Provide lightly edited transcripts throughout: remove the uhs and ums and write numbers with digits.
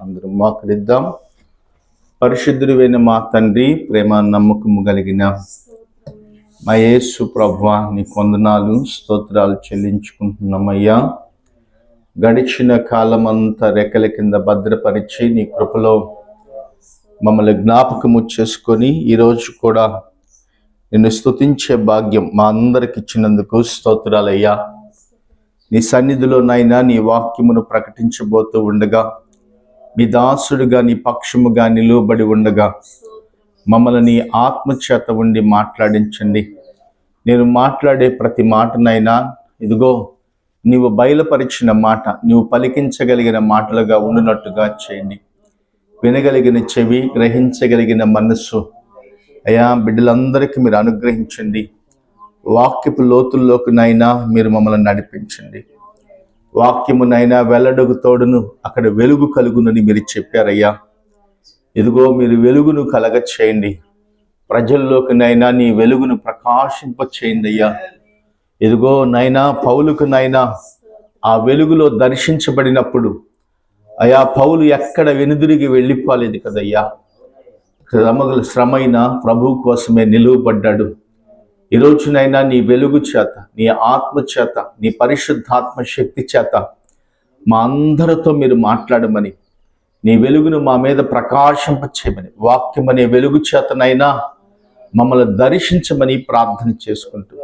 అందరూ మోకరిద్దాం. పరిశుద్ధుడైన మా తండ్రి, ప్రేమ నమ్మకము కలిగిన మా యేసు ప్రభువా, నీ వందనాలు స్తోత్రాలు చెల్లించుకుంటున్నామయ్యా. గడిచిన కాలమంతా రెక్కల కింద భద్రపరిచి నీ కృపలో మమ్మల్ని జ్ఞాపకము చేసుకొని ఈరోజు కూడా నిన్ను స్తుతించే భాగ్యం మా అందరికి ఇచ్చినందుకు స్తోత్రాలయ్యా. నీ సన్నిధిలో నాయనా నీ వాక్యమును ప్రకటించబోతూ ఉండగా, మీ దాసుడుగా నీ పక్షముగా నిలువబడి ఉండగా మమ్మల్ని నీ ఆత్మచేత ఉండి మాట్లాడించండి. నేను మాట్లాడే ప్రతి మాటనైనా ఇదిగో నీవు బయలుపరిచిన మాట, నీవు పలికించగలిగిన మాటలుగా ఉండునట్టుగా చేయండి. వినగలిగిన చెవి, గ్రహించగలిగిన మనస్సు అయా బిడ్డలందరికీ మీరు అనుగ్రహించండి. వాక్యపు లోతుల్లోకి నైనా మీరు మమ్మల్ని నడిపించండి. వాక్యమునైనా వెల్లడకు తోడును అక్కడ వెలుగు కలుగునని మీరు చెప్పారయ్యా. ఇదిగో మీరు వెలుగును కలగ చేయండి. ప్రజల్లోకి నైనా నీ వెలుగును ప్రకాశింప చేయండి అయ్యా. ఇదిగో నైనా పౌలుకు నైనా ఆ వెలుగులో దర్శించబడినప్పుడు అయా పౌలు ఎక్కడ వెనుదిరిగి వెళ్ళిపోలేదు కదయ్యా. శ్రమైన ప్రభు కోసమే నిలువబడ్డాడు. ఈరోజునైనా నీ వెలుగు చేత, నీ ఆత్మ చేత, నీ పరిశుద్ధాత్మ శక్తి చేత మా అందరితో మీరు మాట్లాడమని, నీ వెలుగును మా మీద ప్రకాశింప చేయమని, వాక్యం అనే వెలుగు చేతనైనా మమ్మల్ని దర్శించమని ప్రార్థన చేసుకుంటూ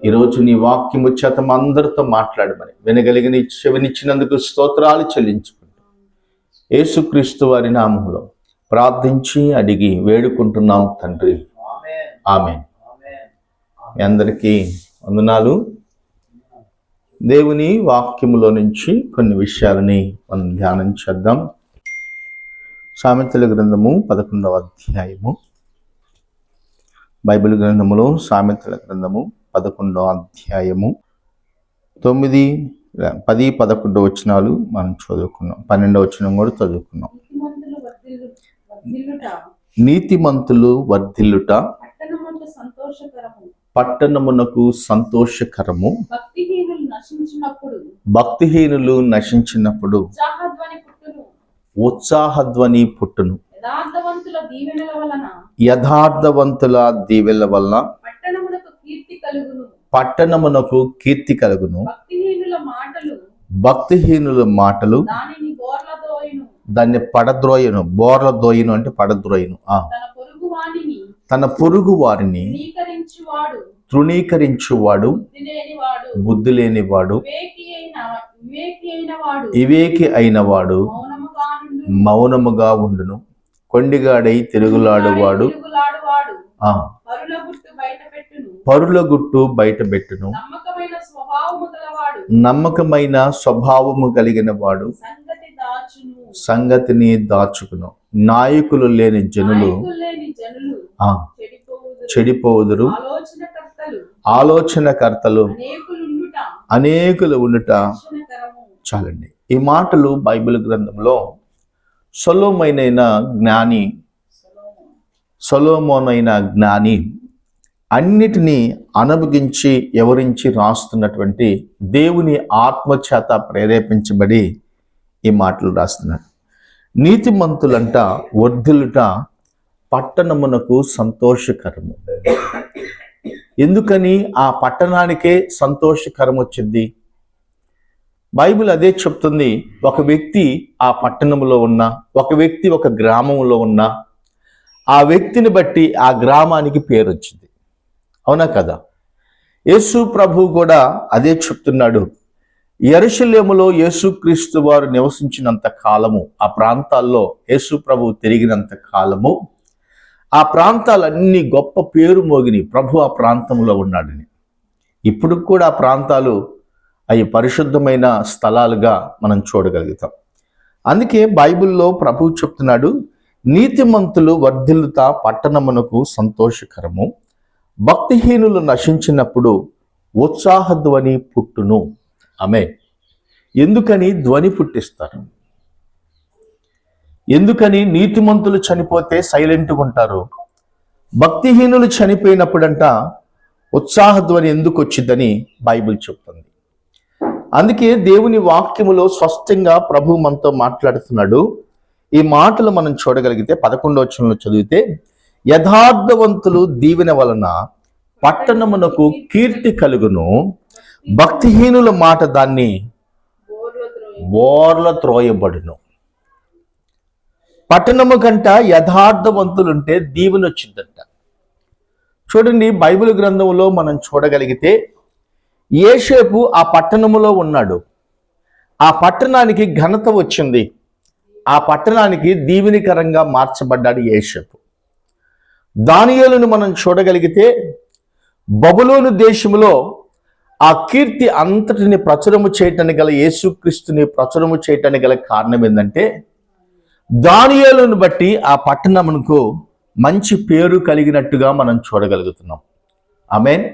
ఈరోజు నీ వాక్యము చేత మా అందరితో మాట్లాడమని వినగలిగిన చెవినిచ్చినందుకు స్తోత్రాలు చెల్లించుకుంటూ యేసుక్రీస్తు వారి నామములో ప్రార్థించి అడిగి వేడుకుంటున్నాం తండ్రి, ఆమేన్. మీ అందరికీ వందనాలు. దేవుని వాక్యములో నుంచి కొన్ని విషయాలని మనం ధ్యానం చేద్దాం. సామెతల గ్రంథము 11వ అధ్యాయము. బైబిల్ గ్రంథములో సామెతల గ్రంథము 11వ అధ్యాయము 9, 10, 11 వచనాలు మనం చదువుకున్నాం. 12వ వచనం కూడా చదువుకున్నాం. నీతిమంతులు వర్ధిల్లుట పట్టణమునకు సంతోషకరము, భక్తిహీనులు నశించినప్పుడు ఉత్సాహధ్వని పుట్టును. యథార్థవంతుల దీవెనల వలన పట్టణమునకు కీర్తి కలుగును. భక్తిహీనుల మాటలు దాన్ని పడద్రోయను. బోర్ల దోయను అంటే పడద్రోయను. తన పొరుగు వారిని తృణీకరించువాడు బుద్ధి లేనివాడు, వివేకి అయినవాడు మౌనముగా ఉండును. కొండిగాడై తిరుగులాడువాడు పరుల గుట్టు బయటపెట్టును. నమ్మకమైన స్వభావము కలిగిన వాడు సంగతిని దాచుకును. నాయకులు లేని జనులు చెడిపోవుదురు. ఆలోచనకర్తలు అనేకులు ఉండుట. చాలండి. ఈ మాటలు బైబిల్ గ్రంథంలో సొలొమోనైన జ్ఞాని అన్నిటినీ అనుభవించి ఎవరించి రాస్తున్నటువంటి దేవుని ఆత్మచేత ప్రేరేపించబడి ఈ మాటలు రాస్తున్నాడు. నీతిమంతులంట వర్ధిల్లుట పట్టణమునకు సంతోషకరము. ఎందుకని ఆ పట్టణానికే సంతోషకరం వచ్చింది? బైబిల్ అదే చెప్తుంది. ఒక వ్యక్తి ఆ పట్టణంలో ఉన్న, ఒక వ్యక్తి ఒక గ్రామంలో ఉన్న, ఆ వ్యక్తిని బట్టి ఆ గ్రామానికి పేరు వచ్చింది. అవునా కదా? యేసు ప్రభు కూడా అదే చెప్తున్నాడు. యెరూషలేములో యేసుక్రీస్తు వారు నివసించినంత కాలము, ఆ ప్రాంతాల్లో యేసు ప్రభు తిరిగినంత కాలము ఆ ప్రాంతాలన్నీ గొప్ప పేరు మోగిని. ప్రభు ఆ ప్రాంతంలో ఉన్నాడని. ఇప్పుడు కూడా ఆ ప్రాంతాలు అవి పరిశుద్ధమైన స్థలాలుగా మనం చూడగలుగుతాం. అందుకే బైబిల్లో ప్రభు చెప్తున్నాడు, నీతిమంతులు వర్ధిల్లుతా పట్టణమునకు సంతోషకరము, భక్తిహీనులు నశించినప్పుడు ఉత్సాహధ్వని పుట్టును. ఆమె ఎందుకని ధ్వని పుట్టిస్తారు? ఎందుకని నీతిమంతులు చనిపోతే సైలెంట్గా ఉంటారు, భక్తిహీనులు చనిపోయినప్పుడంట ఉత్సాహధ్వని ఎందుకు వచ్చిందని బైబిల్ చెప్తుంది. అందుకే దేవుని వాక్యములో స్పష్టంగా ప్రభు మనతో మాట్లాడుతున్నాడు. ఈ మాటలు మనం చూడగలిగితే 11వ వచనంలో చదివితే, యథార్థవంతులు దీవెన వలన పట్టణమునకు కీర్తి కలుగును, భక్తిహీనుల మాట దాన్ని బోర్ల త్రోయబడును. పట్టణము కంట యథార్థవంతులుంటే దీవెన వచ్చిందంట. చూడండి, బైబిల్ గ్రంథంలో మనం చూడగలిగితే యోసేపు ఆ పట్టణములో ఉన్నాడు. ఆ పట్టణానికి ఘనత వచ్చింది. ఆ పట్టణానికి దీవెనికరంగా మార్చబడ్డాడు యోసేపు. దానియేలును మనం చూడగలిగితే బబులోను దేశములో ఆ కీర్తి అంతటిని ప్రచురము చేయటానికి గల, యేసుక్రీస్తుని ప్రచురము చేయటానికి గల కారణం ఏంటంటే, దానియేలును బట్టి ఆ పట్టణమునకు మంచి పేరు కలిగినట్టుగా మనం చూడగలుగుతున్నాం. ఆమేన్.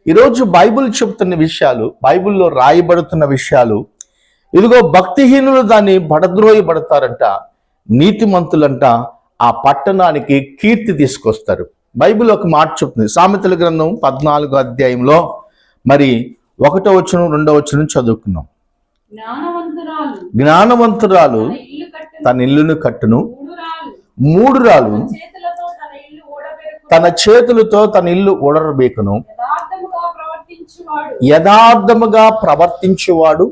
ఈరోజు బైబిల్ చెబుతున్న విషయాలు, బైబిల్లో రాయబడుతున్న విషయాలు, ఇదిగో భక్తిహీనులు దాన్ని బడద్రోయబడతారంట, నీతిమంతులంట ఆ పట్టణానికి కీర్తి తీసుకొస్తారు. బైబిల్ ఒక మాట చెప్తుంది. సామెతల గ్రంథం 14వ అధ్యాయంలో మరి 1వ వచనం 2వ వచనం చదువుకున్నాం. జ్ఞానవంతురాలు తన ఇల్లును కట్టును, 3 రాళ్ళు తన చేతులతో తన ఇల్లు ఊడరబేకును, యథార్థముగా ప్రవర్తించువాడు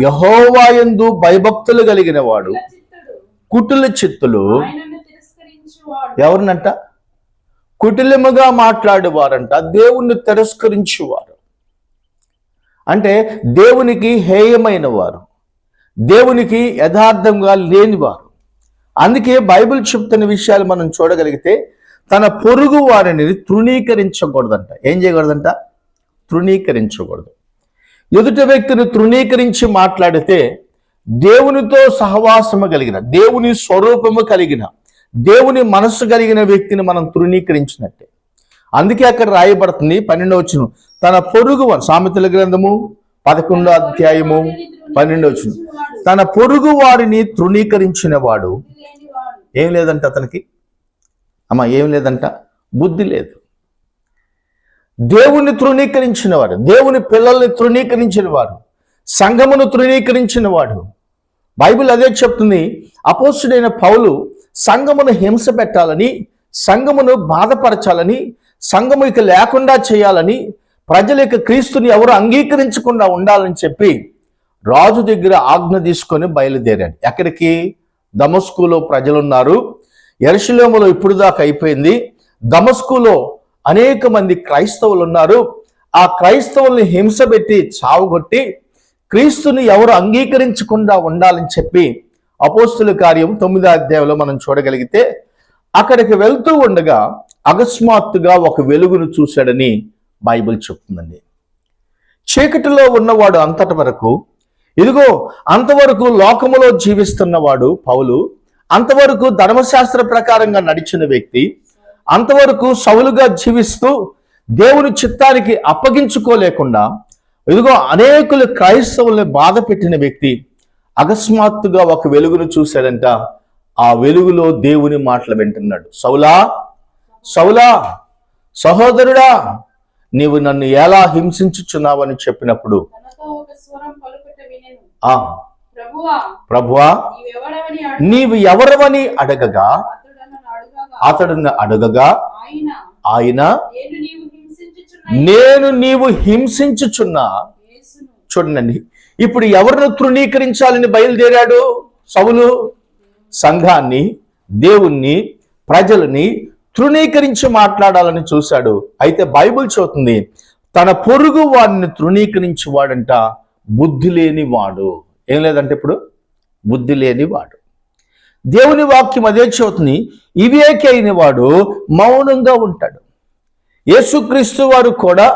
యెహోవా యందు భయభక్తులు కలిగిన వాడు కుటిల చిత్తులు. ఎవరినంట? కుటిలముగా మాట్లాడేవారంట, దేవుణ్ణి తిరస్కరించేవారు. అంటే దేవునికి హేయమైన వారు, దేవునికి యథార్థంగా లేనివారు. అందుకే బైబిల్ చెప్తున్న విషయాలు మనం చూడగలిగితే, తన పొరుగు వారిని తృణీకరించకూడదంట. ఏం చేయకూడదంట? తృణీకరించకూడదు. ఎదుటి వ్యక్తిని తృణీకరించి మాట్లాడితే దేవునితో సహవాసము కలిగిన, దేవుని స్వరూపము కలిగిన, దేవుని మనస్సు కలిగిన వ్యక్తిని మనం తృణీకరించినట్టే. అందుకే అక్కడ రాయబడుతుంది 12వ వచనం, తన పొరుగు, సామెతల గ్రంథము 11వ అధ్యాయము 12వ వచనం, తన పొరుగు వారిని తృణీకరించిన వాడు ఏం లేదంట అతనికి. ఏం లేదంట? బుద్ధి లేదు. దేవుణ్ణి తృణీకరించిన వాడు, దేవుని పిల్లల్ని తృణీకరించిన వాడు, సంఘమును తృణీకరించిన వాడు. బైబిల్ అదే చెప్తుంది. అపోస్తుడైన పౌలు సంఘమును హింస పెట్టాలని, సంఘమును బాధపరచాలని, సంఘము ఇక లేకుండా చేయాలని, ప్రజల యొక్క క్రీస్తుని ఎవరు అంగీకరించకుండా ఉండాలని చెప్పి రాజు దగ్గర ఆజ్ఞ తీసుకొని బయలుదేరాడు. ఎక్కడికి? దమస్కులో ప్రజలున్నారు, యెరూషలేములో ఇప్పుడు దాకా అయిపోయింది, దమస్కులో అనేక మంది క్రైస్తవులు ఉన్నారు. ఆ క్రైస్తవుల్ని హింస పెట్టి చావుగొట్టి క్రీస్తుని ఎవరు అంగీకరించకుండా ఉండాలని చెప్పి అపోస్తుల కార్యం 9వ అధ్యాయంలో మనం చూడగలిగితే, అక్కడికి వెళ్తూ ఉండగా అకస్మాత్తుగా ఒక వెలుగును చూశాడని బైబిల్ చెప్తుందండి. చీకటిలో ఉన్నవాడు అంతటి వరకు, ఇదిగో అంతవరకు లోకములో జీవిస్తున్నవాడు పౌలు, అంతవరకు ధర్మశాస్త్ర ప్రకారంగా నడిచిన వ్యక్తి, అంతవరకు సౌలుగా జీవిస్తూ దేవుని చిత్తానికి అప్పగించుకోలేకుండా ఇదిగో అనేకులు క్రైస్తవుల్ని బాధ పెట్టిన వ్యక్తి అకస్మాత్తుగా ఒక వెలుగును చూశాడంట. ఆ వెలుగులో దేవుని మాటలు వింటున్నాడు. సౌలా, సౌలా, సహోదరుడా, నీవు నన్ను ఎలా హింసించుచున్నావని చెప్పినప్పుడు, ప్రభువా నీవు ఎవరవని అడగగా, అతడును అడగగా ఆయన నేను నీవు హింసించుచున్నా. చూడండి, ఇప్పుడు ఎవరిని తృణీకరించాలని బయలుదేరాడు సౌలు? సంఘాన్ని, దేవుణ్ణి, ప్రజలని తృణీకరించి మాట్లాడాలని చూశాడు. అయితే బైబిల్ చెబుతుంది, తన పొరుగు వాడిని తృణీకరించి వాడంట బుద్ధి లేని వాడు. ఏం లేదంటే ఇప్పుడు బుద్ధి లేని వాడు. దేవుని వాక్యం అదే చెబుతుంది, వివేకి అయిన వాడు మౌనంగా ఉంటాడు. యేసుక్రీస్తు వారు కూడా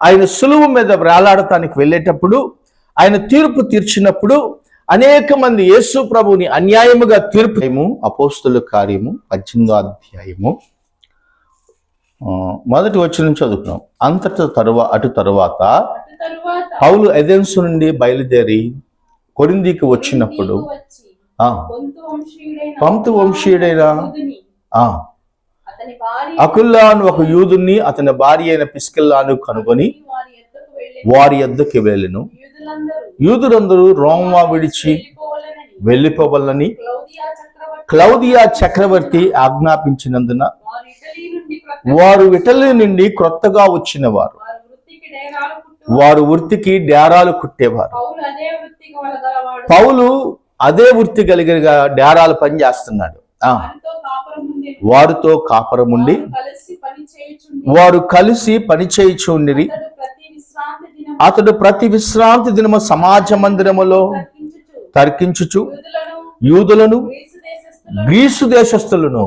ఆయన సులువు మీద వేలాడటానికి వెళ్ళేటప్పుడు, ఆయన తీర్పు తీర్చినప్పుడు అనేక మంది యేసు ప్రభువుని అన్యాయముగా తీర్పు. అపోస్తుల కార్యము 18వ అధ్యాయము 1వ వచనం చదువుకున్నాం. అటు తరువాత పౌలు ఎథెన్సు నుండి బయలుదేరి కొరింథీకి వచ్చినప్పుడు పంతు వంశీయుడైన అకుల్లాను ఒక యూదుని, అతని భార్య అయిన పిస్కిల్లాను కనుగొని వారి యొద్దకు వెళ్ళెను. యూదులందరూ రోమా విడిచి వెళ్ళిపోవాలని క్లౌదియా చక్రవర్తి ఆజ్ఞాపించినందున వారు ఇటలీ నుండి క్రొత్తగా వచ్చిన వారు వృత్తికి డేరాలు కుట్టేవారు. పౌలు అదే వృత్తి కలిగిన డేరాలు పని చేస్తున్నాడు. వారితో కాపురముండి వారు కలిసి పని చేయుచుండిరి. అతడు ప్రతి విశ్రాంతి దినము సమాజ మందిరములో తర్కించుచు యూదులను గ్రీసు దేశస్థులను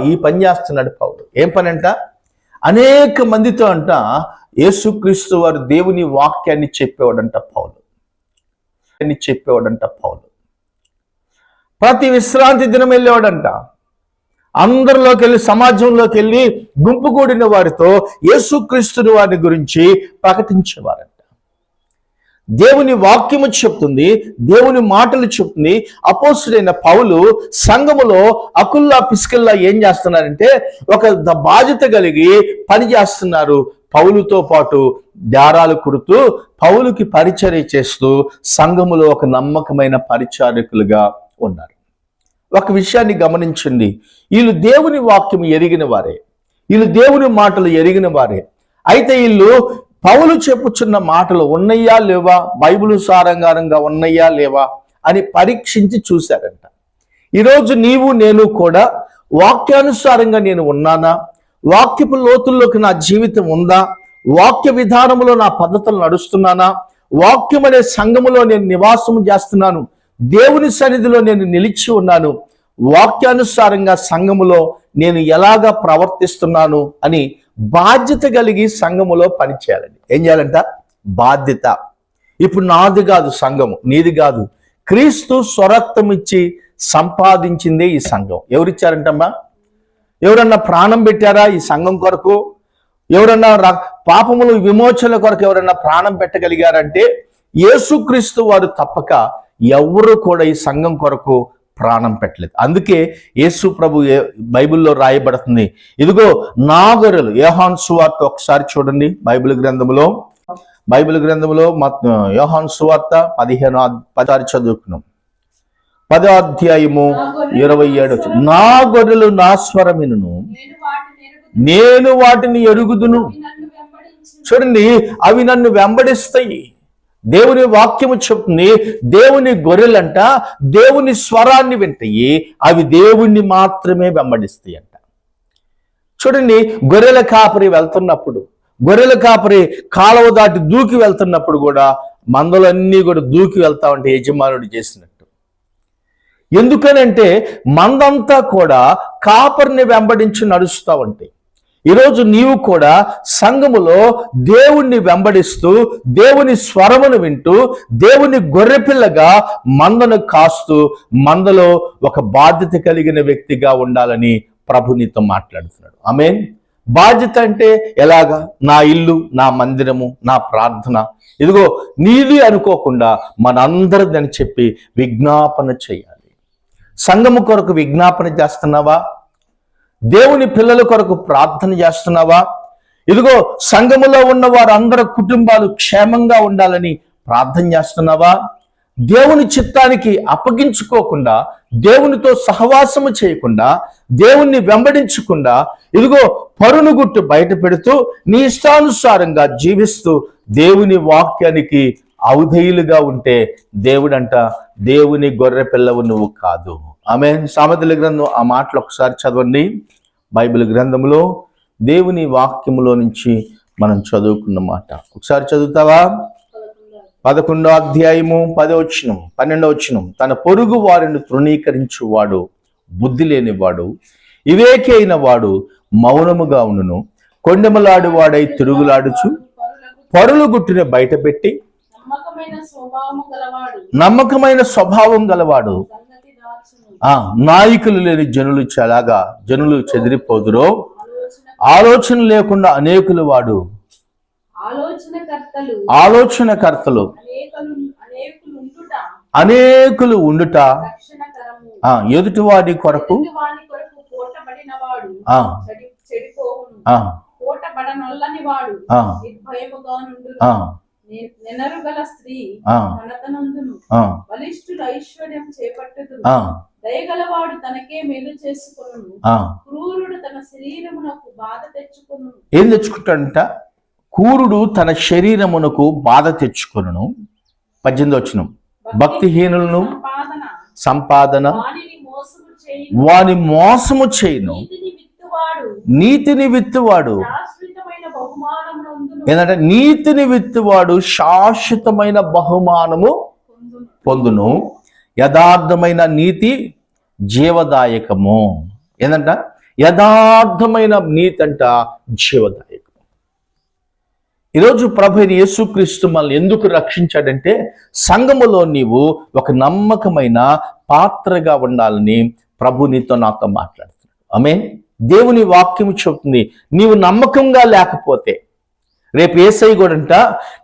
ఈ పని చేస్తున్నాడు పౌలు. ఏం పని అంట? అనేక మందితో అంట యేసుక్రీస్తు వారు దేవుని వాక్యాన్ని చెప్పేవాడంట పౌలు. ప్రతి విశ్రాంతి దినం వెళ్ళేవాడంట. అందరిలోకి వెళ్ళి, సమాజంలోకి వెళ్ళి గుంపు కూడిన వారితో యేసుక్రీస్తుని వారి గురించి ప్రకటించేవారంట. దేవుని వాక్యము చెప్తుంది, దేవుని మాటలు చెప్తుంది. అపోస్తుడైన పౌలు సంఘములో అకుల్లా పిస్కిల్లా ఏం చేస్తున్నారంటే ఒక బాధ్యత కలిగి పని చేస్తున్నారు. పౌలుతో పాటు దారాలు కుడుతూ పౌలుకి పరిచర్య చేస్తూ సంఘములో ఒక నమ్మకమైన పరిచారకులుగా ఉన్నారు. ఒక విషయాన్ని గమనించండి, వీళ్ళు దేవుని వాక్యం ఎరిగిన వారే, వీళ్ళు దేవుని మాటలు ఎరిగిన వారే. అయితే వీళ్ళు పౌలు చెప్పుచున్న మాటలు ఉన్నాయా లేవా, బైబిల్ సారంగారంగా ఉన్నాయా లేవా అని పరీక్షించి చూశారంట. ఈరోజు నీవు నేను కూడా వాక్యానుసారంగా నేను ఉన్నానా, వాక్యపు లోతుల్లోకి నా జీవితం ఉందా, వాక్య విధానంలో నా పద్ధతులు నడుస్తున్నానా, వాక్యం అనే సంఘములో నేను నివాసం చేస్తున్నాను, దేవుని సన్నిధిలో నేను నిలిచి ఉన్నాను, వాక్యానుసారంగా సంఘములో నేను ఎలాగా ప్రవర్తిస్తున్నాను అని బాధ్యత కలిగి సంఘములో పనిచేయాలండి. ఏం చేయాలంట? బాధ్యత. ఇప్పుడు నాది కాదు సంఘము, నీది కాదు, క్రీస్తు స్వరక్తం ఇచ్చి సంపాదించిందే ఈ సంఘం. ఎవరిచ్చారంటమ్మా? ఎవరన్నా ప్రాణం పెట్టారా ఈ సంఘం కొరకు? ఎవరన్నా పాపములు విమోచన కొరకు ఎవరన్నా ప్రాణం పెట్టగలిగారంటే యేసుక్రీస్తు వారు తప్పక ఎవరు కూడా ఈ సంఘం కొరకు ప్రాణం పెట్టలేదు. అందుకే యేసు ప్రభు బైబిల్లో రాయబడుతుంది, ఇదిగో నా గొర్రెలు. యోహాను సువార్త ఒకసారి చూడండి బైబిల్ గ్రంథంలో యోహాను సువార్త 15 చదువుకున్నాం. 10వ అధ్యాయము 27. నా గొర్రెలు నా స్వరమినును, నేను వాటిని ఎరుగుదును. చూడండి, అవి నన్ను వెంబడిస్తాయి. దేవుని వాక్యము చెప్తుంది, దేవుని గొర్రెలంట దేవుని స్వరాన్ని వింటాయి, అవి దేవుణ్ణి మాత్రమే వెంబడిస్తాయి అంట. చూడండి, గొర్రెల కాపరి వెళ్తున్నప్పుడు, గొర్రెల కాపరి కాలువ దాటి దూకి వెళ్తున్నప్పుడు కూడా మందలన్నీ కూడా దూకి వెళ్తా ఉంటే యజమానుడు చేసినట్టు. ఎందుకనంటే మందంతా కూడా కాపరిని వెంబడించి నడుస్తూ ఉంటాయి. ఈరోజు నీవు కూడా సంఘములో దేవుణ్ణి వెంబడిస్తూ దేవుని స్వరమును వింటూ దేవుని గొర్రెపిల్లగా మందను కాస్తూ మందలో ఒక బాధ్యత కలిగిన వ్యక్తిగా ఉండాలని ప్రభు నీతో మాట్లాడుతున్నాడు. ఆమేన్. బాధ్యత అంటే ఎలాగా? నా ఇల్లు, నా మందిరము, నా ప్రార్థన, ఇదిగో నీది అనుకోకుండా మనందరిది అని చెప్పి విజ్ఞాపన చేయాలి. సంఘము కొరకు విజ్ఞాపన చేస్తున్నావా? దేవుని పిల్లల కొరకు ప్రార్థన చేస్తున్నావా? ఇదిగో సంఘములో ఉన్న వారందరి కుటుంబాలు క్షేమంగా ఉండాలని ప్రార్థన చేస్తున్నావా? దేవుని చిత్తానికి అప్పగించుకోకుండా, దేవునితో సహవాసము చేయకుండా, దేవుణ్ణి వెంబడించకుండా, ఇదిగో పరును గుట్టు బయట పెడుతూ నీ ఇష్టానుసారంగా జీవిస్తూ దేవుని వాక్యానికి ఔధేయులుగా ఉంటే దేవుడంట దేవుని గొర్రె పిల్లవు నువ్వు కాదు. ఆమేన్. సామెతల గ్రంథం ఆ మాటలు ఒకసారి చదవండి. బైబిల్ గ్రంథంలో దేవుని వాక్యములో నుంచి మనం చదువుకున్న మాట ఒకసారి చదువుతావా? 11వ అధ్యాయము 10వ వచనం 12వ వచనం. తన పొరుగు వారిని తృణీకరించువాడు బుద్ధి లేనివాడు, వివేకి అయిన వాడు మౌనముగా ఉండును. కొండెమలాడు వాడై తిరుగులాడుచు పరులు గుట్టుని బయట పెట్టి నమ్మకమైన స్వభావం గలవాడు. నాయకులు లేని జనులు చాలాగా జనులు చెదిరిపోదురో, ఆలోచన లేకుండా అనేకులు వాడు ఆలోచనకర్తలు అనేకులు ఉండుట ఎదుటివాడి కొరకు నెనరుగల స్త్రీ ఘనతనందును బలిష్ఠుల ఐశ్వర్యం చేపట్టుదును. దయగలవాడు తనకే మేలు చేసుకొనును, క్రూరుడు తన శరీరమునకు బాధ తెచ్చుకొనును. ఏం తెచ్చుకుంటాడంట? క్రూరుడు తన శరీరమునకు బాధ తెచ్చుకొనును. 18వ వచనం, భక్తిహీనులను సంపాదన వాని మోసము చేయును, నీతిని విత్తువాడు ఏంటంటే నీతిని విత్తువాడు శాశ్వతమైన బహుమానము పొందును. యథార్థమైన నీతి జీవదాయకము. ఏంటంట? యథార్థమైన నీతి అంట జీవదాయకము. ఈరోజు ప్రభు అయిన యేసుక్రీస్తు మనల్ని ఎందుకు రక్షించాడంటే సంఘములో నీవు ఒక నమ్మకమైన పాత్రగా ఉండాలని ప్రభు నీతో నాతో మాట్లాడుతున్నాడు. ఆమేన్. దేవుని వాక్యము చెబుతుంది, నీవు నమ్మకంగా లేకపోతే రేపు యేసయ్య కూడంట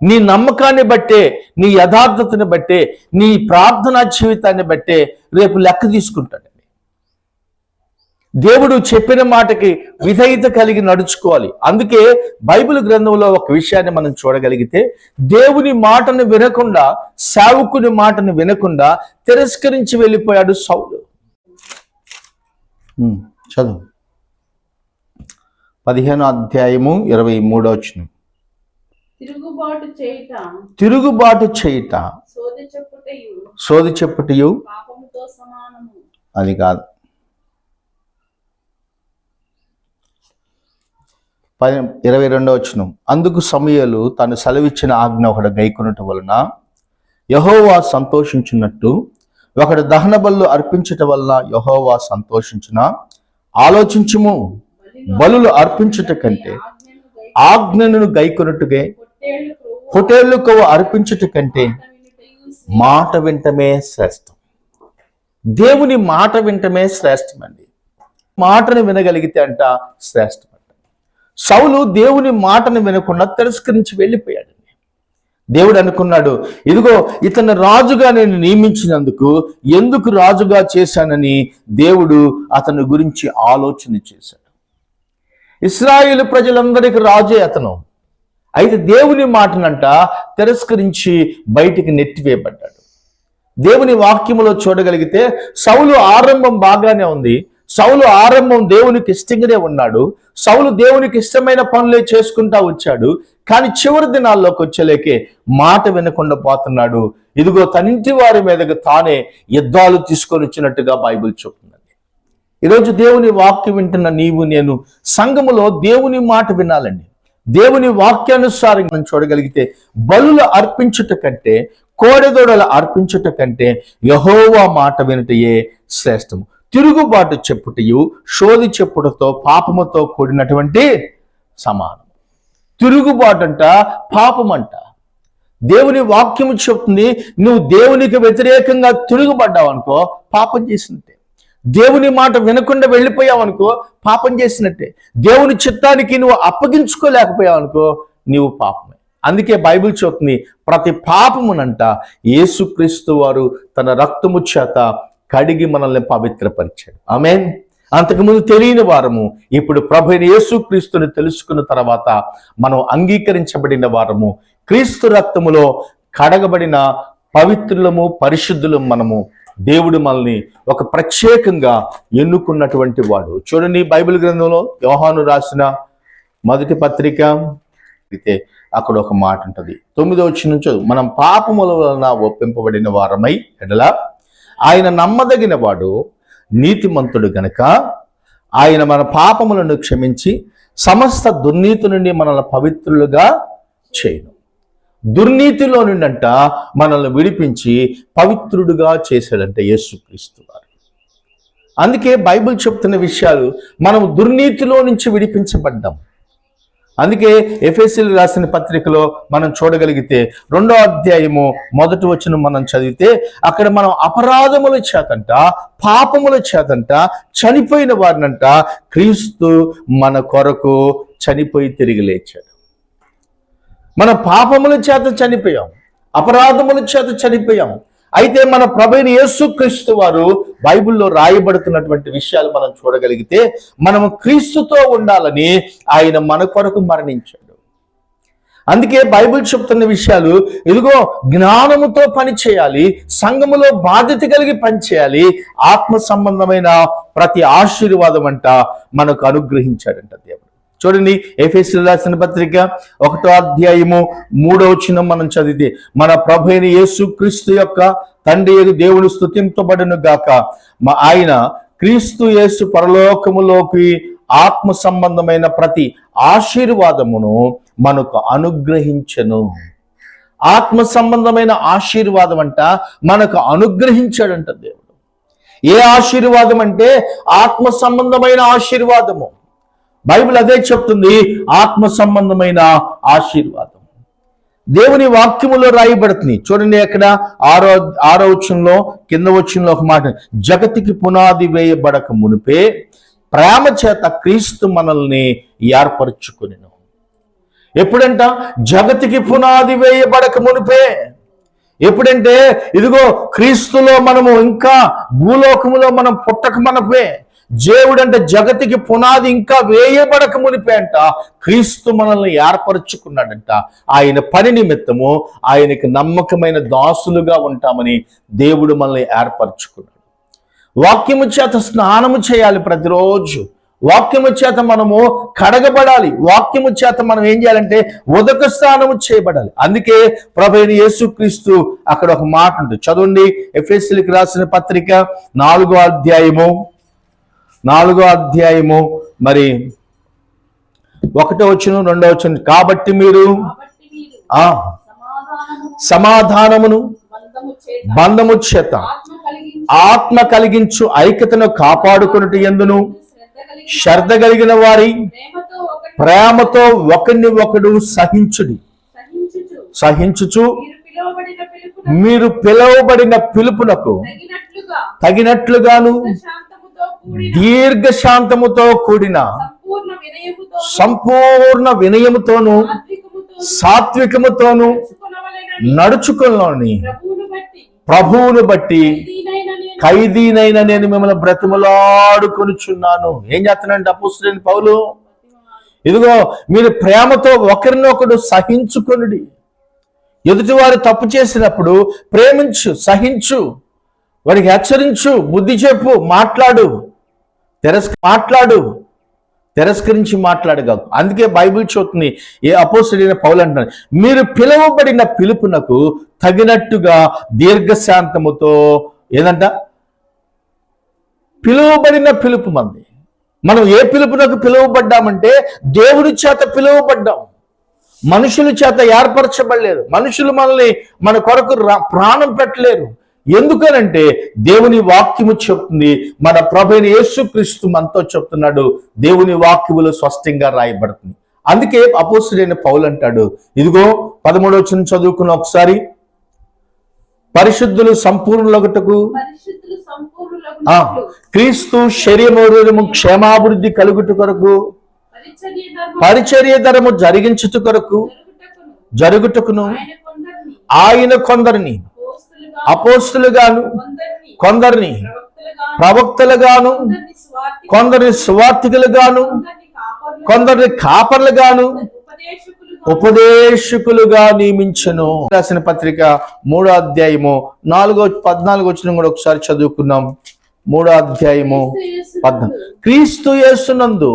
నీ నమ్మకాన్ని బట్టే, నీ యథార్థతని బట్టే, నీ ప్రార్థనా జీవితాన్ని బట్టే రేపు లెక్క తీసుకుంటాడండి. దేవుడు చెప్పిన మాటకి విధేయత కలిగి నడుచుకోవాలి. అందుకే బైబిల్ గ్రంథంలో ఒక విషయాన్ని మనం చూడగలిగితే, దేవుని మాటను వినకుండా, సేవకుని మాటను వినకుండా తిరస్కరించి వెళ్ళిపోయాడు సౌలు. చదువు 15వ అధ్యాయము 23వ వచనం. తిరుగుబాటు చేయుట సోది చెప్పుటయు అది కాదు. 22వ వచనం. అందుకు సమూయేలు తాను సెలవిచ్చిన ఆజ్ఞ ఒకడు గైకొనుట వలన యెహోవా సంతోషించున్నట్టు ఒకడు దహన బలులు అర్పించుట వలన యెహోవా సంతోషించున. ఆలోచించుము, బలులు అర్పించుట కంటే ఆజ్ఞను గైకొనుటగే, పొటేళ్లు కొవ్వు అర్పించుట కంటే మాట వింటమే శ్రేష్టం. దేవుని మాట వింటమే శ్రేష్టం అండి. మాటను వినగలిగితే అంట శ్రేష్టం అంట. సౌలు దేవుని మాటను వినకుండా తిరస్కరించి వెళ్ళిపోయాడు. దేవుడు అనుకున్నాడు, ఇదిగో ఇతను రాజుగా నేను నియమించినందుకు ఎందుకు రాజుగా చేశానని దేవుడు అతని గురించి ఆలోచన చేశాడు. ఇశ్రాయేలు ప్రజలందరికీ రాజే అతను. అయితే దేవుని మాటనంట తిరస్కరించి బయటికి నెట్టివేయబడ్డాడు. దేవుని వాక్యములో చూడగలిగితే సౌలు ఆరంభం బాగానే ఉంది. సౌలు ఆరంభం దేవునికి ఇష్టంగానే ఉన్నాడు. సౌలు దేవునికి ఇష్టమైన పనులే చేసుకుంటా వచ్చాడు. కానీ చివరి దినాల్లోకి వచ్చేలేకే మాట వినకుండా పోతున్నాడు. ఇదిగో తనింటి వారి మీదకి తానే యుద్ధాలు తీసుకొని వచ్చినట్టుగా బైబిల్ చెప్తుందండి. ఈరోజు దేవుని వాక్యం వింటున్న నీవు నేను సంఘములో దేవుని మాట వినాలండి. దేవుని వాక్యానుసారం మనం చూడగలిగితే బలులు అర్పించుట కంటే, కోడెదొడలు అర్పించుట కంటే యెహోవా మాట వినటయే శ్రేష్టము. తిరుగుబాటు చెప్పుటయు శోధి చెప్పుటతో పాపముతో కూడినటువంటి సమానం. తిరుగుబాటు అంట పాపమంట. దేవుని వాక్యము చెప్తుంది, నువ్వు దేవునికి వ్యతిరేకంగా తిరుగుబడ్డావు అనుకో పాపం చేసినట్టే. దేవుని మాట వినకుండా వెళ్ళిపోయావు అనుకో పాపం చేసినట్టే. దేవుని చిత్తానికి నువ్వు అప్పగించుకోలేకపోయావు అనుకో నీవు పాపమే. అందుకే బైబిల్ చెప్తుంది, ప్రతి పాపమునంట యేసుక్రీస్తు వారు తన రక్తము చేత కడిగి మనల్ని పవిత్రపరిచాడు. ఆమేన్. అంతకుముందు తెలియని వారము ఇప్పుడు ప్రభువైన యేసుక్రీస్తుని తెలుసుకున్న తర్వాత మనం అంగీకరించబడిన వారము, క్రీస్తు రక్తములో కడగబడిన పవిత్రులము, పరిశుద్ధులము మనము. దేవుడు మనల్ని ఒక ప్రత్యేకంగా ఎన్నుకున్నటువంటి వాడు. చూడండి బైబిల్ గ్రంథంలో యోహాను రాసిన మొదటి పత్రిక అయితే అక్కడ ఒక మాట ఉంటుంది. 9వ వచనం నుంచి, మనం పాపముల వలన ఒప్పింపబడిన వారమై ఎడల ఆయన నమ్మదగిన వాడు నీతిమంతుడు గనక ఆయన మన పాపములను క్షమించి సమస్త దుర్నీతి నుండి మనల్ని పవిత్రులుగా చేయను. దుర్నీతిలో నుండంట మనల్ని విడిపించి పవిత్రుడుగా చేశాడంట యేసుక్రీస్తు వారు. అందుకే బైబిల్ చెప్తున్న విషయాలు, మనం దుర్నీతిలో నుంచి విడిపించబడ్డాం. అందుకే ఎఫెసీయులకు రాసిన పత్రికలో మనం చూడగలిగితే 2వ అధ్యాయము 1వ వచనం మనం చదివితే అక్కడ మనం అపరాధముల చేతంట, పాపముల చేతంట చనిపోయిన వారినంట క్రీస్తు మన కొరకు చనిపోయి తిరిగి లేచాడు. మన పాపముల చేత చనిపోయాం, అపరాధముల చేత చనిపోయాం. అయితే మన ప్రభువైన యేసుక్రీస్తు వారు బైబిల్లో రాయబడుతున్నటువంటి విషయాలు మనం చూడగలిగితే, మనము క్రీస్తుతో ఉండాలని ఆయన మన కొరకు మరణించాడు. అందుకే బైబిల్ చెప్తున్న విషయాలు, ఇదిగో జ్ఞానముతో పని చేయాలి, సంఘములో బాధ్యత కలిగి పని చేయాలి, ఆత్మ సంబంధమైన ప్రతి ఆశీర్వాదం అంట మనకు అనుగ్రహించాడంట దేవుడు. చూడండి, ఎఫెసీయులకు రాసిన పత్రిక 1వ అధ్యాయము 3వ వచనం మనం చదివితే, మన ప్రభు అయిన యేసుక్రీస్తు యొక్క తండ్రి అయిన దేవుని స్తుతింపబడును గాక, ఆయన క్రీస్తు యేసు పరలోకములోకి ఆత్మ సంబంధమైన ప్రతి ఆశీర్వాదమును మనకు అనుగ్రహించెను. ఆత్మ సంబంధమైన ఆశీర్వాదం అంట మనకు అనుగ్రహించాడంట దేవుడు. ఏ ఆశీర్వాదం అంటే ఆత్మ సంబంధమైన ఆశీర్వాదము. బైబిల్ అదే చెప్తుంది, ఆత్మ సంబంధమైన ఆశీర్వాదం. దేవుని వాక్యములో రాయబడుతుంది. చూడండి, అక్కడ 6వ వచనంలో కింద వచనంలో ఒక మాట, జగతికి పునాది వేయబడక మునిపే ప్రేమ చేత క్రీస్తు మనల్ని ఏర్పరచుకొనెను. ఎప్పుడంట? జగతికి పునాది వేయబడక మునిపే. ఎప్పుడంటే ఇదిగో క్రీస్తులో మనము ఇంకా భూలోకములో మనం పుట్టక మనపే. దేవుడంటే జగతికి పునాది ఇంకా వేయబడక మునిపే అంట క్రీస్తు మనల్ని ఏర్పరచుకున్నాడంట. ఆయన పని నిమిత్తము ఆయనకి నమ్మకమైన దాసులుగా ఉంటామని దేవుడు మనల్ని ఏర్పరచుకున్నాడు. వాక్యము చేత స్నానము చేయాలి ప్రతిరోజు. వాక్యము చేత మనము కడగబడాలి. వాక్యము చేత మనం ఏం చేయాలంటే ఉదక స్నానము చేయబడాలి. అందుకే ప్రభువైన యేసుక్రీస్తు అక్కడ ఒక మాట ఉంటుంది, చదవండి. ఎఫెసీయులకు రాసిన పత్రిక 4వ అధ్యాయము మరి 1వ వచనం 2వ వచనం, కాబట్టి మీరు సమాధానమును బంధము చేత ఆత్మ కలిగించు ఐక్యతను కాపాడుకొనుట యందును శ్రద్ధ కలిగిన వారి ప్రేమతో ఒకరిని ఒకడు సహించుచు మీరు పిలువబడిన పిలుపునకు తగినట్లుగాను దీర్ఘశాంతముతో కూడిన సంపూర్ణ వినయముతోను సాత్వికముతోను నడుచుకుని ప్రభువును బట్టి ఖైదీనైన నేను మిమ్మల్ని బ్రతిమలాడుకొనుచున్నాను. ఏం చేస్తున్నాడంటే అపోస్తలుడైన పౌలు, ఇదిగో మీరు ప్రేమతో ఒకరినొకడు సహించుకొనుడి. ఎదుటివారు తప్పు చేసినప్పుడు ప్రేమించు, సహించు, వాడికి హెచ్చరించు, బుద్ధి చెప్పు, మాట్లాడు, తిరస్కరించి మాట్లాడగా. అందుకే బైబిల్ చూస్తుంది, ఏ అపోస్తలుడైన పౌలు అంటున్నాడు, మీరు పిలువబడిన పిలుపునకు తగినట్టుగా దీర్ఘశాంతముతో, ఏదంట పిలువబడిన పిలుపు మంది. మనం ఏ పిలుపునకు పిలువబడ్డామంటే దేవుడి చేత పిలువబడ్డాం, మనుషుల చేత ఏర్పరచబడలేదు. మనుషులు మనల్ని మన కొరకు ప్రాణం పెట్టలేరు. ఎందుకనంటే దేవుని వాక్యము చెప్తుంది, మన ప్రభువైన యేసుక్రీస్తు మనతో చెప్తున్నాడు, దేవుని వాక్యములో స్పష్టంగా రాయబడుతుంది. అందుకే అపోస్తలుడైన పౌలు అంటాడు, ఇదిగో 13వ వచనం చదువుకున్న ఒకసారి, పరిశుద్ధులు సంపూర్ణులగుటకు క్రీస్తు శరీరము క్షేమాభివృద్ధి కలుగుట కొరకు పరిచర్య ధర్మము జరుగుటకును ఆయన కొందరిని అపోస్తలుగాను, కొందరిని ప్రవక్తలుగాను, కొందరిని సువార్తికులుగాను, కొందరిని కాపర్లుగాను, ఉపదేశకులుగా నియమించను. రాసిన పత్రిక 3వ అధ్యాయము 14వ వచనం కూడా ఒకసారి చదువుకున్నాం. 3వ అధ్యాయము 14, క్రీస్తు యేసునందు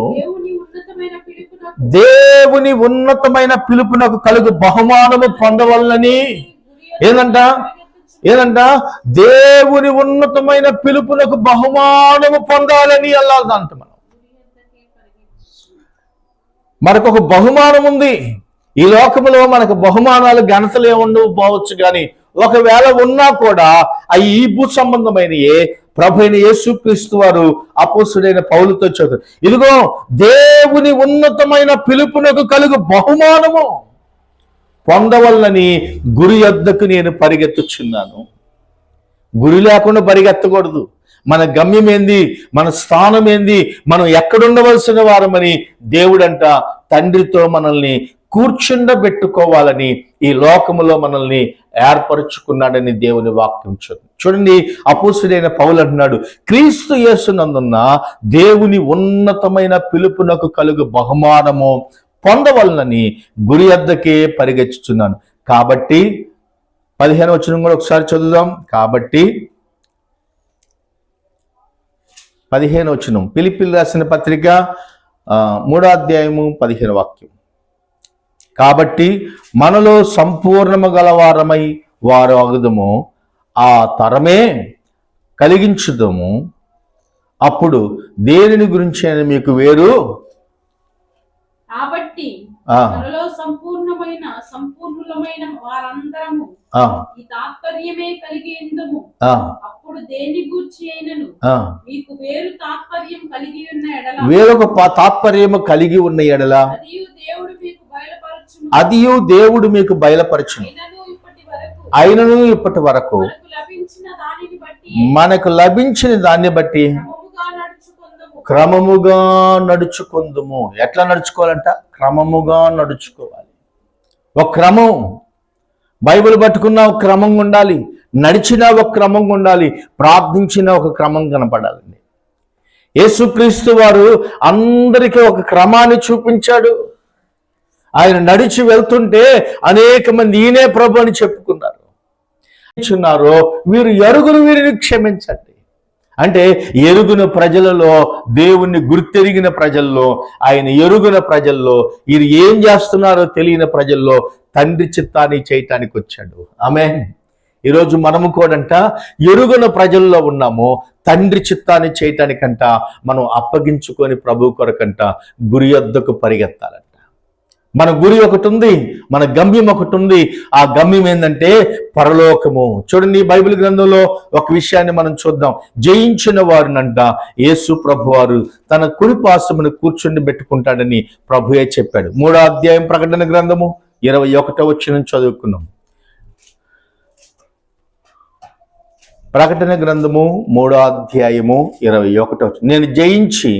దేవుని ఉన్నతమైన పిలుపునకు కలుగు బహుమానము పొందవలనని, ఏదంట దేవుని ఉన్నతమైన పిలుపునకు బహుమానము పొందాలని వెళ్ళాలంట. మనకొక బహుమానం ఉంది. ఈ లోకములో మనకు బహుమానాలు ఘనతలు ఏముండవు పోవచ్చు, కానీ ఒకవేళ ఉన్నా కూడా అవి ఈ భూ సంబంధమైనయే. ప్రభు అయిన యేసుక్రీస్తు వారు అపోస్తలుడైన పౌలుతో చెబుతారు, ఇదిగో దేవుని ఉన్నతమైన పిలుపునకు కలుగు బహుమానము పొందవలనని గురి యొద్దకు నేను పరిగెత్తుచున్నాను. గురి లేకుండా పరిగెత్తకూడదు. మన గమ్యం ఏంది, మన స్థానం ఏంది, మనం ఎక్కడుండవలసిన వారమని దేవుడంట తండ్రితో మనల్ని కూర్చుండబెట్టుకోవాలని ఈ లోకములో మనల్ని ఏర్పరచుకున్నాడని దేవుని వాక్యం చూడండి. అపోస్తలుడైన పౌలు అంటున్నాడు, క్రీస్తు యేసునందున్న దేవుని ఉన్నతమైన పిలుపునకు కలుగు బహుమానము పొందవలనని గురి వద్దకే పరిగెత్తుచున్నాను. కాబట్టి 15వ వచనం కూడా ఒకసారి చదువుదాం. కాబట్టి 15వ వచనం, ఫిలిప్పీయులకు రాసిన పత్రిక 3వ అధ్యాయము 15వ వాక్యం. కాబట్టి మనలో సంపూర్ణము గలవారమై వారు అగుదము, ఆ తరమే కలిగించుదము. అప్పుడు దేనిని గురించి మీకు వేరు. కాబట్టి మనలో సంపూర్ణులమైన వారందరము ఈ తాత్పర్యమే కలిగి ఉందము. అప్పుడు దేని గూర్చి అయినను మీకు వేరు తాత్పర్యం కలిగి ఉన్న ఎడల, వేరొక తాత్పర్యము కలిగి ఉన్న ఎడల అదియు దేవుడు మీకు బయలుపరచును. అయినను ఇప్పటి వరకు మనకు లభించిన దాన్ని బట్టి క్రమముగా నడుచుకుందుము. ఎట్లా నడుచుకోవాలంట? క్రమముగా నడుచుకోవాలి. ఒక క్రమం, బైబిల్ పట్టుకున్న ఒక క్రమంగా ఉండాలి, నడిచిన ఒక క్రమంగా ఉండాలి, ప్రార్థించిన ఒక క్రమం కనపడాలండి. యేసుక్రీస్తు వారు అందరికీ ఒక క్రమాన్ని చూపించాడు. ఆయన నడిచి వెళ్తుంటే అనేక మంది ఈయనే ప్రభు అని చెప్పుకున్నారు. వీరు ఎరుగును వీరిని క్షమించండి అంటే, ఎరుగున ప్రజలలో, దేవుణ్ణి గుర్తెరిగిన ప్రజల్లో, ఆయన ఎరుగున ప్రజల్లో, వీరు ఏం చేస్తున్నారో తెలియని ప్రజల్లో తండ్రి చిత్తాన్ని చేయటానికి వచ్చాడు. ఆమేన్. ఈరోజు మనము కూడంట ఎరుగున ప్రజల్లో ఉన్నాము. తండ్రి చిత్తాన్ని చేయటానికంట మనం అప్పగించుకొని ప్రభు కొరకంట గురి వద్దకు పరిగెత్తాలంట. మన గురి ఒకటి ఉంది, మన గమ్యం ఒకటి ఉంది. ఆ గమ్యం ఏంటంటే పరలోకము. చూడండి, బైబిల్ గ్రంథంలో ఒక విషయాన్ని మనం చూద్దాం. జయించిన వారినంట యేసు ప్రభు వారు తన కుడిపార్శ్వమున కూర్చుని పెట్టుకుంటాడని ప్రభువే చెప్పాడు. 3వ అధ్యాయం ప్రకటన గ్రంథము 21వ వచనం చదువుకున్నాం. ప్రకటన గ్రంథము 3వ అధ్యాయము 21వ వచనం. నేను జయించి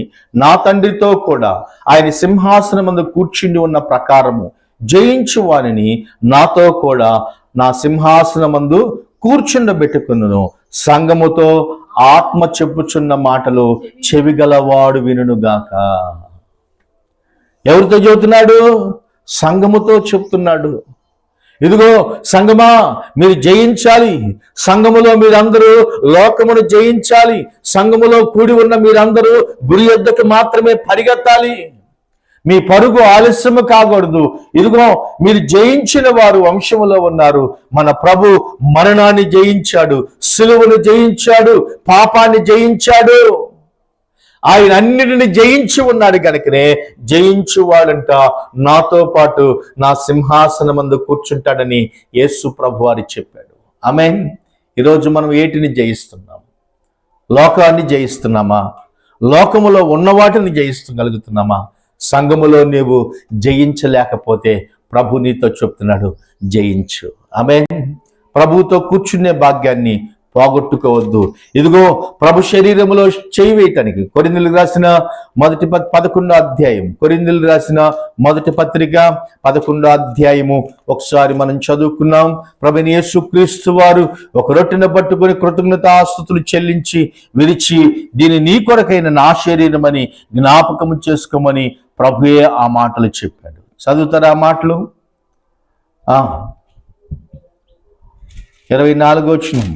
నా తండ్రితో కూడా ఆయన సింహాసనమందు కూర్చుండి ఉన్న ప్రకారము జయించు వారిని నాతో కూడా నా సింహాసనమందు కూర్చుండబెట్టుకును. సంఘముతో ఆత్మ చెప్పుచున్న మాటలు చెవిగలవాడు వినుగాక. ఎవరితో చెబుతున్నాడు? సంఘముతో చెప్తున్నాడు. ఇదిగో సంఘమా, మీరు జయించాలి. సంఘములో మీరందరూ లోకమును జయించాలి. సంఘములో కూడి ఉన్న మీరందరూ గురి వద్దకు మాత్రమే పరిగెత్తాలి. మీ పరుగు ఆలస్యము కాకూడదు. ఇదిగో మీరు జయించిన వారు వంశములో ఉన్నారు. మన ప్రభు మరణాన్ని జయించాడు, సిలువను జయించాడు, పాపాన్ని జయించాడు. ఆయన అన్నిటిని జయించి ఉన్నాడు కనుకనే జయించువాడంట నాతో పాటు నా సింహాసనమందు కూర్చుంటాడని యేసు ప్రభు వారు చెప్పాడు. ఆమేన్. ఈరోజు మనం ఏటిని జయిస్తున్నాం? లోకాన్ని జయిస్తున్నామా? లోకములో ఉన్న వాటిని జయిస్తగలుగుతున్నామా? సంఘములో నీవు జయించలేకపోతే ప్రభు నీతో చెప్తున్నాడు, జయించు. ఆమేన్. ప్రభువుతో కూర్చునే భాగ్యాన్ని పోగొట్టుకోవద్దు. ఇదిగో ప్రభు శరీరములో చేయి వేయటానికి కొరింథీయులకు రాసిన 11వ అధ్యాయం, కొరింథీయులకు రాసిన మొదటి పత్రిక 11వ అధ్యాయము ఒకసారి మనం చదువుకున్నాం. ప్రభువైన యేసుక్రీస్తు వారు ఒక రొట్టెను పట్టుకొని కృతజ్ఞతాస్తుతులు చెల్లించి విరిచి, దీని నీ కొరకైన నా శరీరమని జ్ఞాపకము చేసుకోమని ప్రభువే ఆ మాటలు చెప్పాడు. చదువుతారా ఆ మాటలు? 24వ వచనం.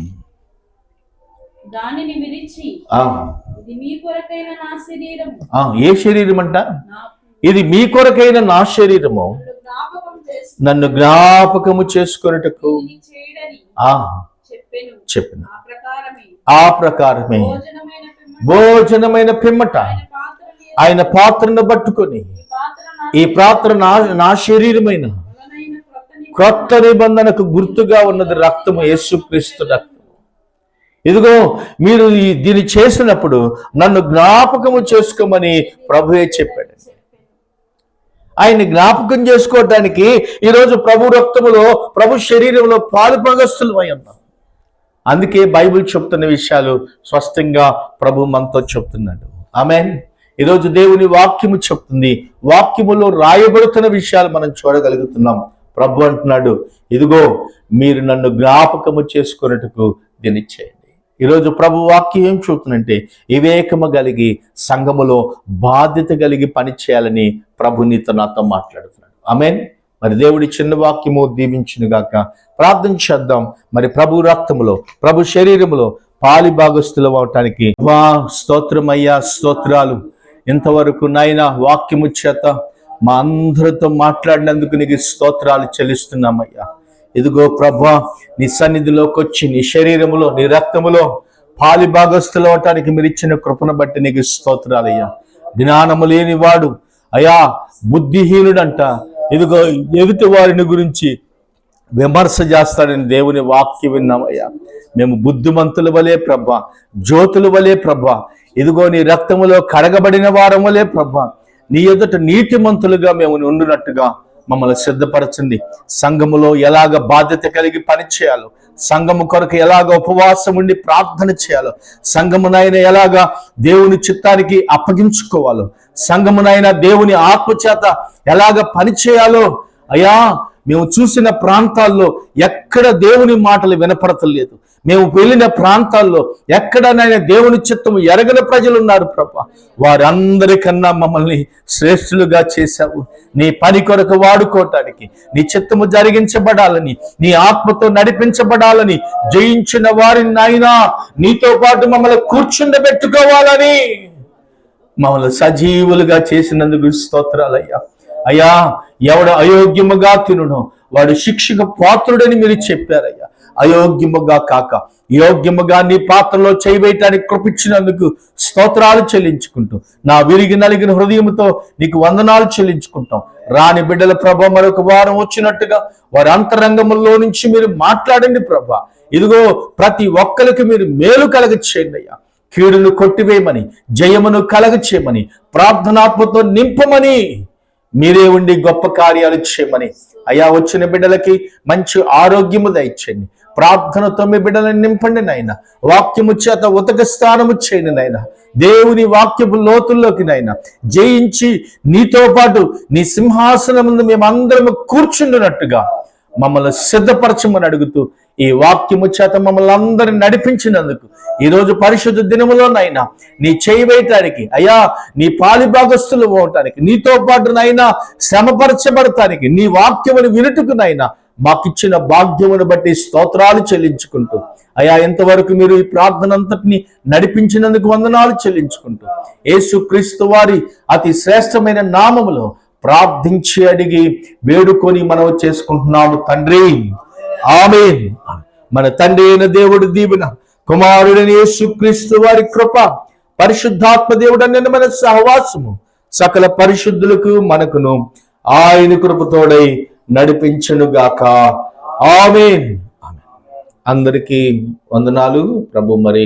దానిని విరిచి, ఇది మీ కొరకైన నా శరీరము. ఏ శరీరం అంట? ఇది మీ కొరకైన నా శరీరము, నన్ను జ్ఞాపకము చేసుకొనుటకు చెప్పిన. ఆ ప్రకారమే భోజనమైన పిమ్మట ఆయన పాత్రను పట్టుకొని, ఈ పాత్ర నా శరీరమైన క్రొత్త నిబంధనకు గుర్తుగా ఉన్నది రక్తము, యేసుక్రీస్తు రక్తం. ఇదిగో మీరు దీన్ని చేసినప్పుడు నన్ను జ్ఞాపకము చేసుకోమని ప్రభువే చెప్పాడు. ఆయన్ని జ్ఞాపకం చేసుకోవడానికి ఈరోజు ప్రభు రక్తములో, ప్రభు శరీరంలో పాలు భాగస్థులమై ఉన్నాం. అందుకే బైబిల్ చెప్తున్న విషయాలు స్పష్టంగా ప్రభు మనతో చెప్తున్నాడు. ఆమేన్. ఈరోజు దేవుని వాక్యము చెప్తుంది. వాక్యములో రాయబడుతున్న విషయాలు మనం చూడగలుగుతున్నాం. ప్రభు అంటున్నాడు, ఇదిగో మీరు నన్ను జ్ఞాపకము చేసుకున్నట్టుకు దీన్ని చేయండి. ఈరోజు ప్రభు వాక్యం ఏం చూస్తుందంటే వివేకము కలిగి సంఘములో బాధ్యత కలిగి పనిచేయాలని ప్రభు నీతో నాతో మాట్లాడుతున్నాడు. ఆమేన్. మరి దేవుడి చిన్న వాక్యము దీవించును గాక. ప్రార్థన చేద్దాం. మరి ప్రభు రక్తములో ప్రభు శరీరములో పాలి భాగస్థులు అవటానికి స్తోత్రమయ్యా, స్తోత్రాలు. ఇంతవరకు నాయన వాక్యము చేత మా అందరితో మాట్లాడినందుకు నీకు స్తోత్రాలు చెల్లిస్తున్నామయ్యా. ఇదిగో ప్రభా, నీ సన్నిధిలోకి వచ్చి నీ శరీరములో నీ రక్తములో పాలి భాగస్థులు అవటానికి మీరు ఇచ్చిన కృపను బట్టి నీకు స్తోత్రాలయ్యా. జ్ఞానము లేని వాడు అయ్యా బుద్ధిహీనుడంట. ఇదిగో ఎదుటి వారిని గురించి విమర్శ చేస్తాడని దేవుని వాక్యం విన్నామయ్యా. మేము బుద్ధిమంతుల వలే ప్రభా, జ్యోతుల వలే ప్రభా, ఇదిగో నీ రక్తములో కడగబడిన వారం వలే ప్రభా, నీ ఎదుట నీతిమంతులుగా మేము ఉండునట్టుగా మమ్మల్ని సిద్ధపరచండి. సంఘములో ఎలాగ బాధ్యత కలిగి పనిచేయాలో, సంఘము కొరకు ఎలాగ ఉపవాసం ఉండి ప్రార్థన చేయాలో, సంఘమునైనా ఎలాగా దేవుని చిత్తానికి అప్పగించుకోవాలో, సంఘమునైనా దేవుని ఆత్మచేత ఎలాగ పనిచేయాలో అయ్యా మేము చూసిన ప్రాంతాల్లో ఎక్కడ దేవుని మాటలు వినపడతలేదు. మేము వెళ్ళిన ప్రాంతాల్లో ఎక్కడనైనా దేవుని చిత్తము ఎరగని ప్రజలు ఉన్నారు ప్రభా. వారందరికన్నా మమ్మల్ని శ్రేష్ఠులుగా చేశావు. నీ పని కొరకు వాడుకోవటానికి, నీ చిత్తము జరిగించబడాలని, నీ ఆత్మతో నడిపించబడాలని, జయించిన వారిని నాయనా నీతో పాటు మమ్మల్ని కూర్చుండబెట్టుకోవాలని మమ్మల్ని సజీవులుగా చేసినందుకు స్తోత్రాలయ్యా. అయ్యా, ఎవడు అయోగ్యముగా తినునో వాడు శిక్షకు పాత్రుడని మీరు చెప్పారయ్యా. అయోగ్యముగా కాక యోగ్యముగా నీ పాత్రలో చేయవేయటానికి కృపించినందుకు స్తోత్రాలు చెల్లించుకుంటూ, నా విరిగి నలిగిన హృదయంతో నీకు వందనాలు చెల్లించుకుంటాం. రాని బిడ్డల ప్రభ మరొక వారం వచ్చినట్టుగా వారి అంతరంగంలో నుంచి మీరు మాట్లాడండి ప్రభా. ఇదిగో ప్రతి ఒక్కరికి మీరు మేలు కలగ చేయండి అయ్యా. కీడును కొట్టివేయమని, జయమును కలగ చేయమని, ప్రార్థనాత్మతో నింపమని, మీరే ఉండి గొప్ప కార్యాలు చేయమని అయ్యా. వచ్చిన బిడ్డలకి మంచి ఆరోగ్యము దయచేయండి. ప్రార్థనతో మీ బిడ్డలను నింపండి నాయన. వాక్యము చేత ఉతక స్థానము చేయండి నాయన. దేవుని వాక్యపు లోతుల్లోకి నాయన జయించి నీతో పాటు నీ సింహాసనం ముందు మేమందరము కూర్చుండునట్టుగా మమ్మల్ని సిద్ధపరచమని అడుగుతూ, ఈ వాక్యము చేత మమ్మల్ని అందరిని నడిపించినందుకు ఈరోజు పరిశుద్ధ దినములోనైనా నీ చేయి వేయటానికి అయ్యా, నీ పాలి భాగస్థులు పోవటానికి, నీతో పాటు నైనా శ్రమపరచబడటానికి, నీ వాక్యమును వినుటకునైనా మాకిచ్చిన భాగ్యమును బట్టి స్తోత్రాలు చెల్లించుకుంటూ అయ్యా, ఇంతవరకు మీరు ఈ ప్రార్థన అంతటిని నడిపించినందుకు వందనాలు చెల్లించుకుంటూ యేసుక్రీస్తు వారి అతి శ్రేష్టమైన నామములో ప్రార్థించి అడిగి వేడుకొని మనం చేసుకుంటున్నాము తండ్రి. ఆమేన్. మన తండ్రి అయిన దేవుడి దీవెన, కుమారుడైన యేసుక్రీస్తు వారి కృప, పరిశుద్ధాత్మ దేవుడు అన్న మన సహవాసము సకల పరిశుద్ధులకు మనకును ఆయన కృపతోడై నడిపించునుగాక. ఆమేన్. అందరికీ వందనాలు. ప్రభు మరి